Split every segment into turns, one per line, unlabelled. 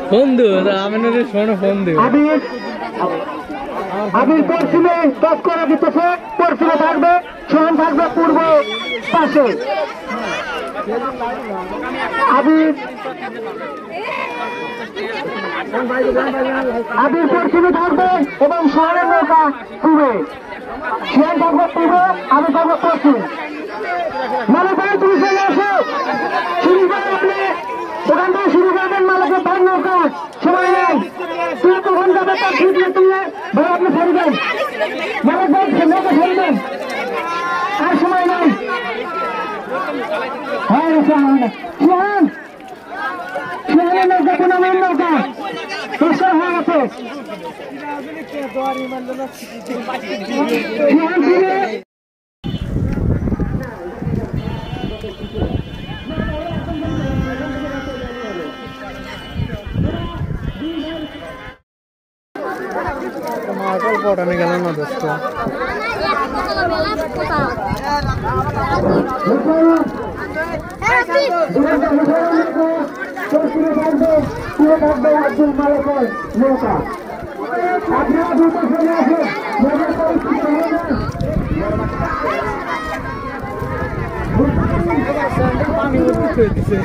Phone দিও আমাদের শোনো ফোন দিও
আবির পশ্চিমে টস করা দিতেছে পশ্চিমে থাকবে সোহান থাকবে পূর্ব পাশে আবির পশ্চিমে থাকবে এবং সোহানের নৌকা পূর্বে সোহান থাকবে পূর্ব আবির থাকবে পশ্চিম মানে ভাই তুমি চলে আসো শুরু করে আপনি ওখান থেকে শুরু করবেন মালিকের ভাই নৌকা সময় নেই তুই কখন যাবে তার ঠিক নেই তুলে ভাই আপনি ফেলবেন মালিক ভাই নৌকা ফেলবেন আর সময় নেই হ্যাঁ সোহান সোহানের নৌকা কোন আমার নৌকা দোষর হয়ে গেছে সোহান ফিরে
মার্কল পটানে গেল না দোস্ত
আব্দুল মালিকের নৌকা আপনারা দ্রুত চলে আসেন
পানি উঠতে দিচ্ছে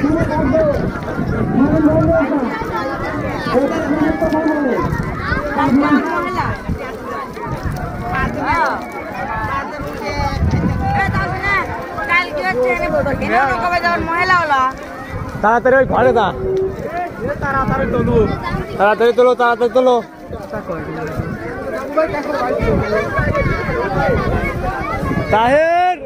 তাড়াতাড়ি ওই ঘরে দা তাড়াতাড়ি তোলো তাড়াতাড়ি তোলো তাড়াতাড়ি তোলো তাহের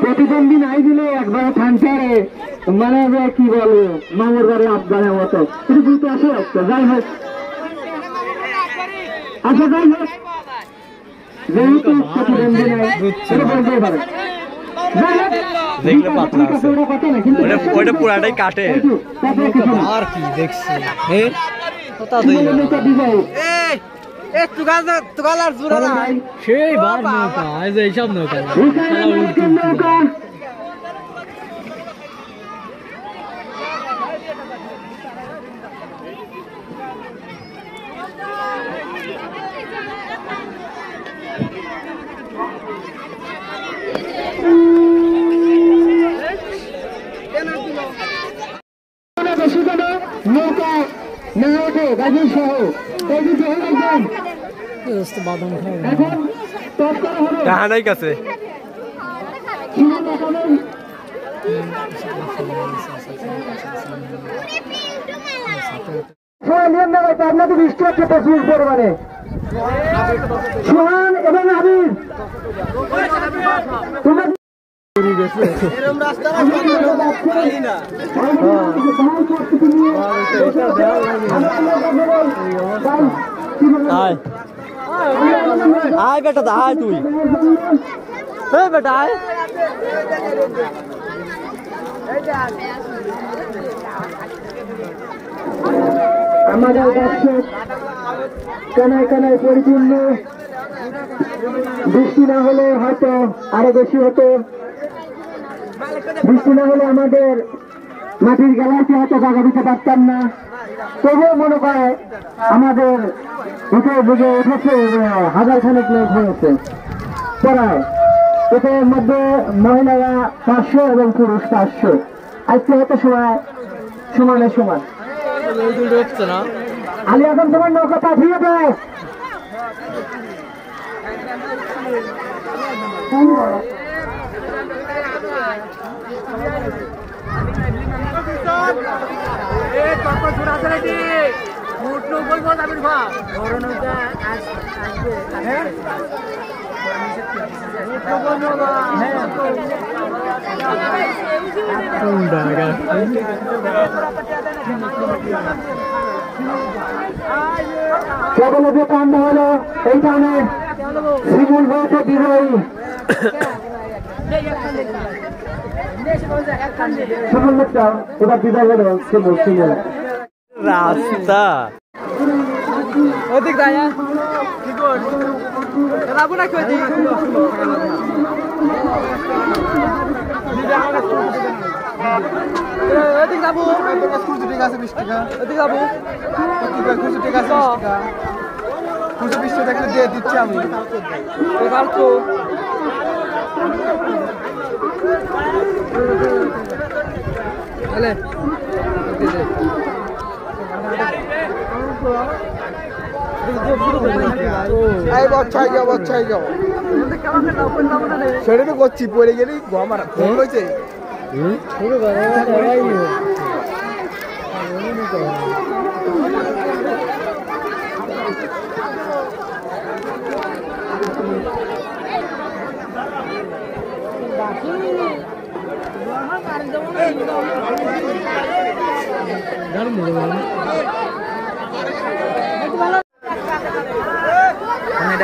প্রতিদ্বন্দ্বী নাই দিলে একবার ঠান্ডারে মানে কি বলবো মামুর বাড়ি আফগানের মতো কিন্তু বুঝতে আসে একটা যাই হোক আচ্ছা যাই হোক যেহেতু প্রতিদ্বন্দ্বী নাই সেটা বলতেই পারে
দেখলে পাতলা আছে ওটা পুরাটাই কাটে আর কি দেখছি সেই বার নৌকা এইসব নৌকা
নৌকা না ওঠে গাজীর সহ
বাদাম
এখন টস করা হবে
ডাহানাই কাছে
আপনাদের বৃষ্টি হচ্ছে প্রচুর পরিমাণে সোহান এবং আবির
আয় বেটা আয় তুই বেটা আয়
আমাদের দর্শক কানায় কানায় পরিপূর্ণ বৃষ্টি না হলে হয়তো আরো বেশি হতো বৃষ্টি না হলে আমাদের মাটির গেলাইতে হয়তো জায়গা দিতে পারতাম না তবুও মনে করে আমাদের উঠে বুঝে উঠেছে হাজার খানেক লোক হয়েছে প্রায় এটার মধ্যে মহিলারা 500 এবং পুরুষ 500 আজকে হয়তো সময় সমানে সমান। আলী আজম তোমার নৌকা পাঠিয়ে দাও। কেবল যে কাণ্ড হলো এই টানে শিমুল হয়েছে বিজয়ী। শিমুল লোকটা এবার বিদায় হলো শিমুল শিমুল
রাস্তা ওদিক দায়া রাবু না কই দি ওদিক যাবো খুঁজে ঠিক আছে 20 টাকা ওদিক যাবো খুঁজে ঠিক আছে 20 টাকা খুঁজে 20 টাকা দিয়ে দিচ্ছি আমি এবার তো চলে সেটা তো করছি পড়ে গেলি আমার ফোন হয়েছে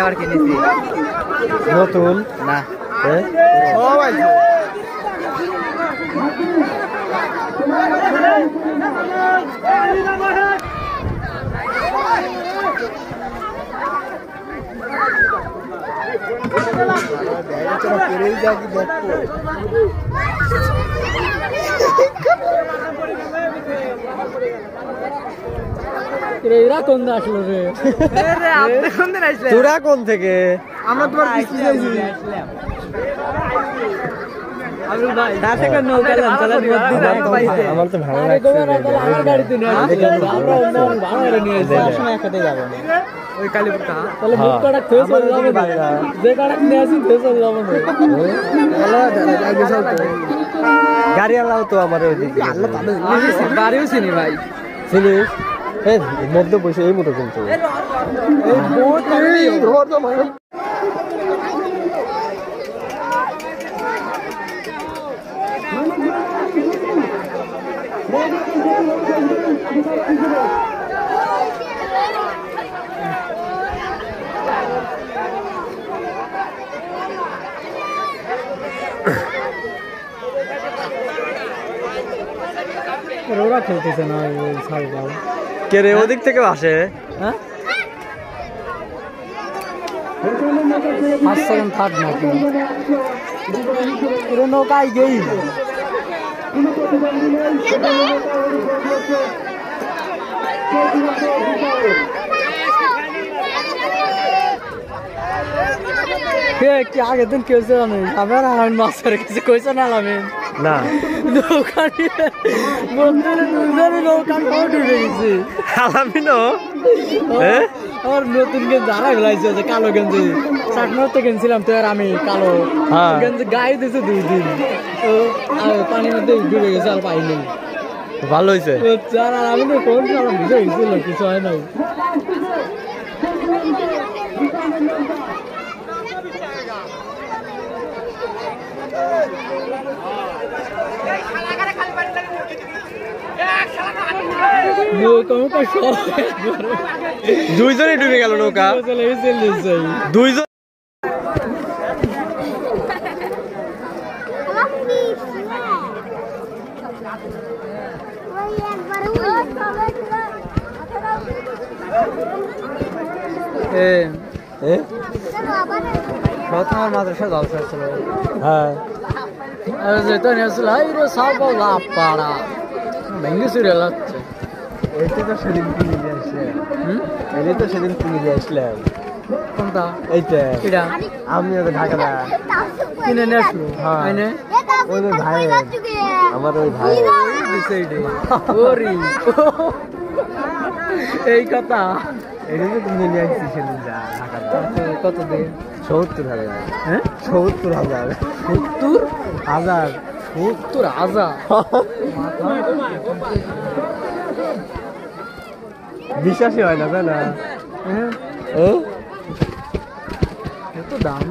আবার কিনেছি নতুন না সবাই তোরা কোন থেকে আমরা তোমার আমার তো ভালো লাগছে ওই কালীপুরটা তাহলে বুক কাটা খেয়ে চলে যাবে যে কাটা কিনে আসি খেয়ে চলে যাবে গাড়ি আলাও তো আমার ওইদিকে গাড়িও চিনি ভাই চিনিস মধ্যে বসে এই মতো কিন্তু ওরা খেলতেছে না কে রে ওদিক থেকে আসে হ্যাঁ থার্ড না পুরো নৌকায় গেই কি আগের দিন কেছে আমার মাছ ধরে কিছু কইছে না আমি না নৌকা নৌকা ডুবে গেছি আলামিনো আর নতুন গেঞ্জ হারা ফেলাইছে যে কালো গেঞ্জি চাটনাতে কিনছিলাম তো আর আমি কালো গেঞ্জি গায়ে দিয়েছে 2 দিন পানির মধ্যে ডুবে গেছে আর পাইনি ভালো হয়েছে আর আমি তো কোন সালাম বুঝে গেছিল কিছু হয় নাই দুইজনে ডুবে গেল নৌকা দুইজন প্রথম মাদ্রাসা জলসা ছিল হ্যাঁ যেটা নিয়েছিল সব লাপাড়া ভেঙে চুরে লাগছে এইটা তো সেদিন কিনে নিয়ে আসলে এইটা তো সেদিন কিনে নিয়ে আসলাম কোনটা এইটা এটা আমি ওকে ঢাকা কিনে নিয়ে আসলো হ্যাঁ ওই ভাই আমার ওই ভাই দিছে এইটা ওরি এই কথা
এটা তো তুমি নিয়ে আসছি সেদিন যা
কত দিন
৭০,০০০
হ্যাঁ
৭০,০০০
৭০,০০০ ৭০,০০০
বিশ্বাসই হয় না তাই না
হ্যাঁ
হ্যাঁ
এত দাম